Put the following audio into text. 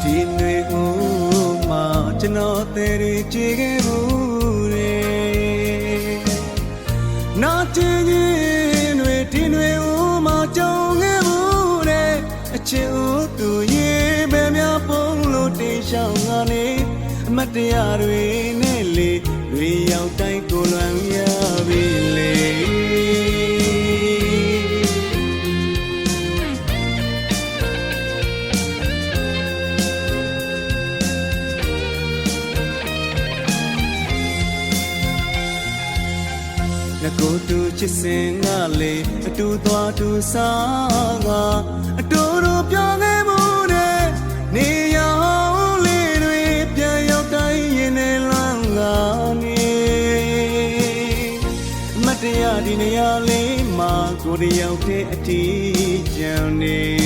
ဒီနွေဦးမှာကျွန်တော်သေးတွေကြည်ခဲ့ဘူးလေနောက်တည်ရင်တွေဒီနွေဦးမှာကြုံခဲ့ဘူးတဲ့အချစ်ဦးသူရေးပဲများပုံလို့တင်ရှောင်းငါနေအမတ်တရားတွေနဲ့လေတွေရောက်တိုင်းကိုလွန်ရပြီလေကိုတူချစ်စင်ကလေအတူသွားတူစားကအတူတူပြောခဲ့မှုနဲ့နေရောက်လေးတွေပြန်ရောက်တိုင်းရင်နဲ့လမ်းကနေမတရားဒီနေရာလေးမှာကိုတယောက်တည်းအတီးကြံနေ